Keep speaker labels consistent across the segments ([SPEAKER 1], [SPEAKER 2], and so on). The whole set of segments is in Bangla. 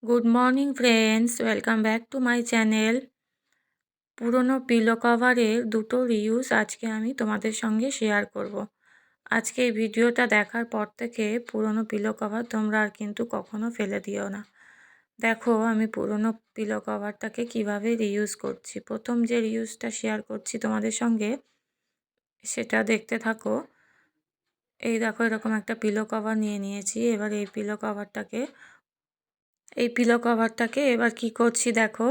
[SPEAKER 1] Good morning friends, welcome back to my channel. পুরনো পিলো কভারের দুটো রিউজ আজকে আমি তোমাদের সঙ্গে শেয়ার করব। আজকে এই ভিডিওটা দেখার পর থেকে পুরনো পিলো কভার তোমরা আর কিন্তু কখনো ফেলে দিও না। দেখো আমি পুরনো পিলো কভারটাকে কিভাবে রিউজ করছি। প্রথম যে রিউজটা শেয়ার করছি তোমাদের সঙ্গে সেটা দেখতে থাকো। এই দেখো এরকম একটা পিলো কভার নিয়ে নিয়েছি। এবার এই পিলো কভারটাকে এবার কি করছি দেখো,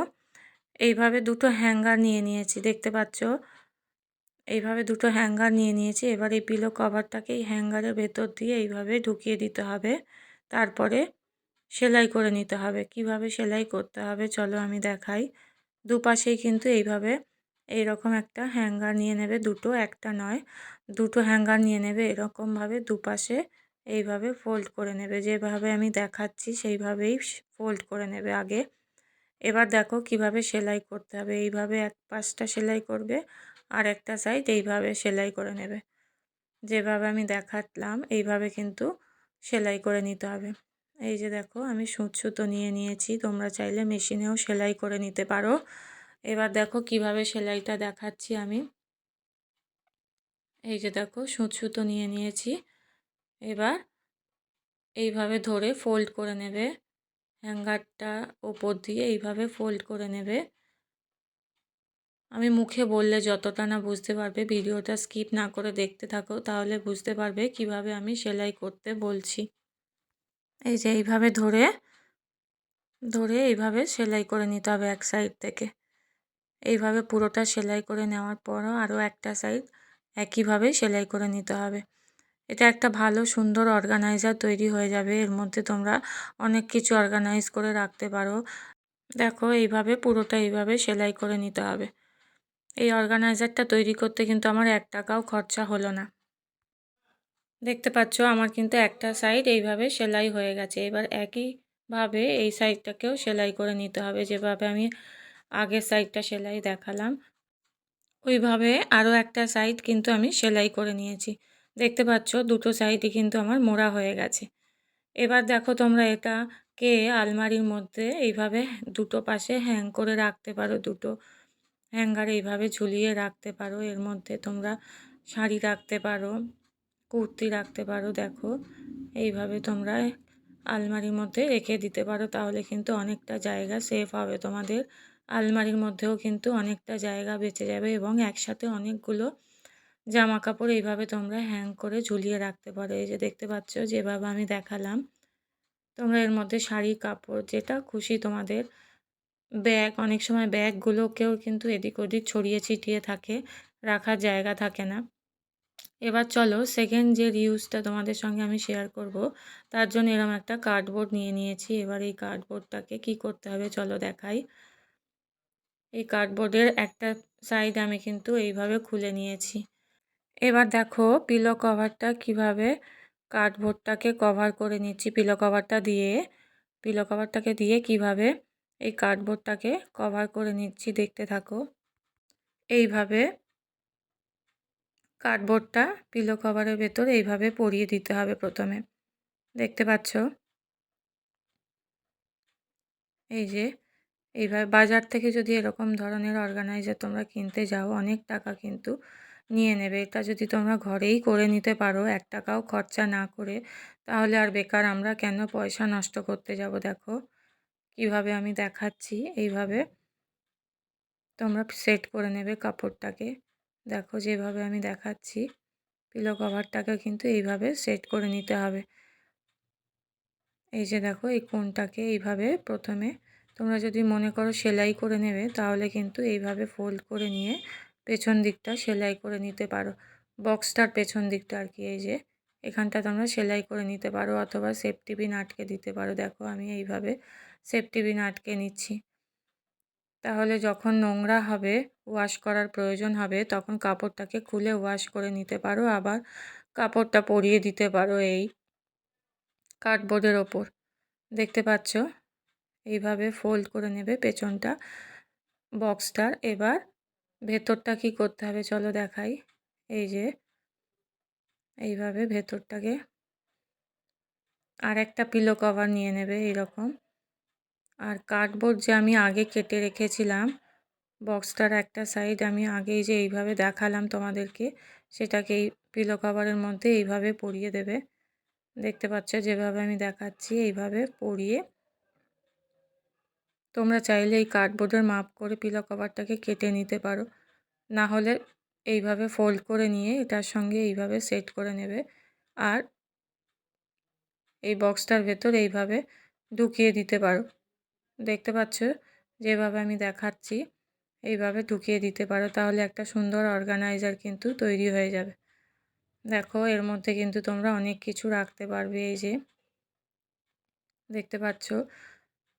[SPEAKER 1] এইভাবে দুটো হ্যাঙ্গার নিয়ে নিয়েছি, দেখতে পাচ্ছ এইভাবে দুটো হ্যাঙ্গার নিয়ে নিয়েছি। এবার এই পিলো কভারটাকে এই হ্যাঙ্গারের ভেতর দিয়ে এইভাবে ঢুকিয়ে দিতে হবে, তারপরে সেলাই করে নিতে হবে। কিভাবে সেলাই করতে হবে চলো আমি দেখাই। দুপাশেই কিন্তু এইভাবে এইরকম একটা হ্যাঙ্গার নিয়ে নেবে, দুটো, একটা নয়, দুটো হ্যাঙ্গার নিয়ে নেবে। এরকমভাবে দুপাশে এইভাবে ফোল্ড করে নেবে, যেভাবে আমি দেখাচ্ছি সেইভাবেই ফোল্ড করে নেবে আগে। এবার দেখো কিভাবে সেলাই করতে হবে। এইভাবে এক পাশটা সেলাই করবে আর একটা সাইড এইভাবে সেলাই করে নেবে, যেভাবে আমি দেখালাম এইভাবে কিন্তু সেলাই করে নিতে হবে। এই যে দেখো আমি সুঁচ সুতো নিয়ে নিয়েছি, তোমরা চাইলে মেশিনেও সেলাই করে নিতে পারো। এবার দেখো কিভাবে সেলাইটা দেখাচ্ছি আমি। এই যে দেখো সুঁচ সুতো নিয়ে নিয়েছি। এবার এইভাবে ধরে ফোল্ড করে নেবে, হ্যাঙ্গারটা ওপর দিয়ে এইভাবে ফোল্ড করে নেবে। আমি মুখে বললে যতটা না বুঝতে পারবে, ভিডিওটা স্কিপ না করে দেখতে থাকো, তাহলে বুঝতে পারবে কিভাবে আমি সেলাই করতে বলছি। এই যে এইভাবে ধরে ধরে এইভাবে সেলাই করে নিতে হবে এক সাইড থেকে। এইভাবে পুরোটা সেলাই করে নেওয়ার পরও আরও একটা সাইড একইভাবে সেলাই করে নিতে হবে। এটা একটা ভালো সুন্দর অর্গানাইজার তৈরি হয়ে যাবে। এর মধ্যে তোমরা অনেক কিছু অর্গানাইজ করে রাখতে পারো। দেখো এইভাবে পুরোটা এইভাবে সেলাই করে নিতে হবে। এই অর্গানাইজারটা তৈরি করতে কিন্তু আমার 1 টাকাও খরচা হলো না। দেখতে পাচ্ছ আমার কিন্তু একটা সাইড এইভাবে সেলাই হয়ে গেছে। এবার একইভাবে এই সাইডটাকেও সেলাই করে নিতে হবে, যেভাবে আমি আগের সাইডটা সেলাই দেখালাম ওইভাবে আরও একটা সাইড কিন্তু আমি সেলাই করে নিয়েছি। দেখতে পাচ্ছ দুটো সাইডই কিন্তু আমার মোড়া হয়ে গেছে। এবার দেখো তোমরা এটাকে আলমারির মধ্যে এইভাবে দুটো পাশে হ্যাং করে রাখতে পারো, দুটো হ্যাঙ্গার এইভাবে ঝুলিয়ে রাখতে পারো। এর মধ্যে তোমরা শাড়ি রাখতে পারো, কুর্তি রাখতে পারো। দেখো এইভাবে তোমরা আলমারির মধ্যে রেখে দিতে পারো, তাহলে কিন্তু অনেকটা জায়গা সেভ হবে তোমাদের। আলমারির মধ্যেও কিন্তু অনেকটা জায়গা বেঁচে যাবে এবং একসাথে অনেকগুলো জামা কাপড় এইভাবে তোমরা হ্যাং করে ঝুলিয়ে রাখতে পারো। এই যে দেখতে পাচ্ছ যেভাবে আমি দেখালাম, তোমরা এর মধ্যে শাড়ি, কাপড়, যেটা খুশি তোমাদের, ব্যাগ, অনেক সময় ব্যাগগুলোকেও কিন্তু এদিক ওদিক ছড়িয়ে ছিটিয়ে থাকে, রাখার জায়গা থাকে না। এবার চলো সেকেন্ড যে রিউজটা তোমাদের সঙ্গে আমি শেয়ার করব, তার জন্য এরকম একটা কার্ডবোর্ড নিয়ে নিয়েছি। এবার এই কার্ডবোর্ডটাকে কি করতে হবে চলো দেখাই। এই কার্ডবোর্ডের একটা সাইড আমি কিন্তু এইভাবে খুলে নিয়েছি। এবার দেখো পিলো কভারটা কিভাবে কার্ডবোর্ডটাকে কভার করে নিচ্ছি। পিলো কভারটাকে দিয়ে কিভাবে এই কার্ডবোর্ডটাকে কভার করে নিচ্ছি দেখতে থাকো। এইভাবে কার্ডবোর্ডটা পিলো কভারের ভেতর এইভাবে পরিয়ে দিতে হবে প্রথমে, দেখতে পাচ্ছ। এই যে এইভাবে বাজার থেকে যদি এরকম ধরনের অর্গানাইজার তোমরা কিনতে যাও, অনেক টাকা কিন্তু নিয়ে নেবে। এটা যদি তোমরা ঘরেই করে নিতে পারো 1 টাকাও খরচা না করে, তাহলে আর বেকার আমরা কেন পয়সা নষ্ট করতে যাব। দেখো কিভাবে আমি দেখাচ্ছি, এইভাবে তোমরা সেট করে নেবে কাপড়টাকে। দেখো যেভাবে আমি দেখাচ্ছি পিলো কভারটাকে কিন্তু এইভাবে সেট করে নিতে হবে। এই যে দেখো এই কোণটাকে এইভাবে প্রথমে তোমরা যদি মনে করো সেলাই করে নেবে, তাহলে কিন্তু এইভাবে ফোল্ড করে নিয়ে পেছন দিকটা সেলাই করে নিতে পারো, বক্সটার পেছন দিকটা আর কি। এই যে এখানটা তোমরা সেলাই করে নিতে পারো অথবা সেফটি পিন আটকে দিতে পারো। দেখো আমি এইভাবে সেফটি পিন আটকে নিচ্ছি, তাহলে যখন নোংরা হবে, ওয়াশ করার প্রয়োজন হবে, তখন কাপড়টাকে খুলে ওয়াশ করে নিতে পারো, আবার কাপড়টা পরিয়ে দিতে পারো এই কার্ডবোর্ডের ওপর। দেখতে পাচ্ছ এইভাবে ফোল্ড করে নেবে পেছনটা বক্সটার। এবার ভেতরটা কি করতে হবে চলো দেখাই। এই যে এইভাবে ভেতরটাকে আর একটা পিলো কভার নিয়ে নেবে এইরকম, আর কার্ডবোর্ড যে আমি আগে কেটে রেখেছিলাম, বক্সটার একটা সাইড আমি আগেই যে এইভাবে দেখালাম তোমাদেরকে, সেটাকে এই পিলো কভারের মধ্যে এইভাবে পরিয়ে দেবে। দেখতে পাচ্ছ যেভাবে আমি দেখাচ্ছি, এইভাবে পরিয়ে তোমরা চাইলে এই কার্ডবোর্ডের মাপ করে পিলো কভারটাকে কেটে নিতে পারো, না হলে এইভাবে ফোল্ড করে নিয়ে এটার সঙ্গে এইভাবে সেট করে নেবে। আর এই বক্সটার ভেতর এইভাবে ঢুকিয়ে দিতে পারো। দেখতে পাচ্ছ যেভাবে আমি দেখাচ্ছি, এইভাবে ঢুকিয়ে দিতে পারো, তাহলে একটা সুন্দর অর্গানাইজার কিন্তু তৈরি হয়ে যাবে। দেখো এর মধ্যে কিন্তু তোমরা অনেক কিছু রাখতে পারবে। এই যে দেখতে পাচ্ছ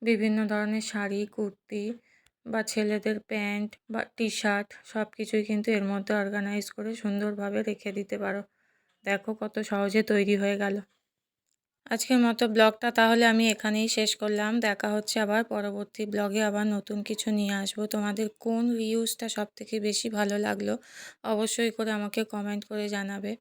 [SPEAKER 1] বিভিন্ন ধরনের শাড়ি, কুর্তি বা ছেলেদের প্যান্ট বা টি শার্ট সব কিছুই কিন্তু এর মধ্যে অর্গানাইজ করে সুন্দরভাবে রেখে দিতে পারো। দেখো কত সহজে তৈরি হয়ে গেল। আজকের মতো ব্লগটা তাহলে আমি এখানেই শেষ করলাম। দেখা হচ্ছে আবার পরবর্তী ব্লগে, আবার নতুন কিছু নিয়ে আসবো। তোমাদের কোন রিউজটা সবথেকে বেশি ভালো লাগলো অবশ্যই করে আমাকে কমেন্ট করে জানাবে।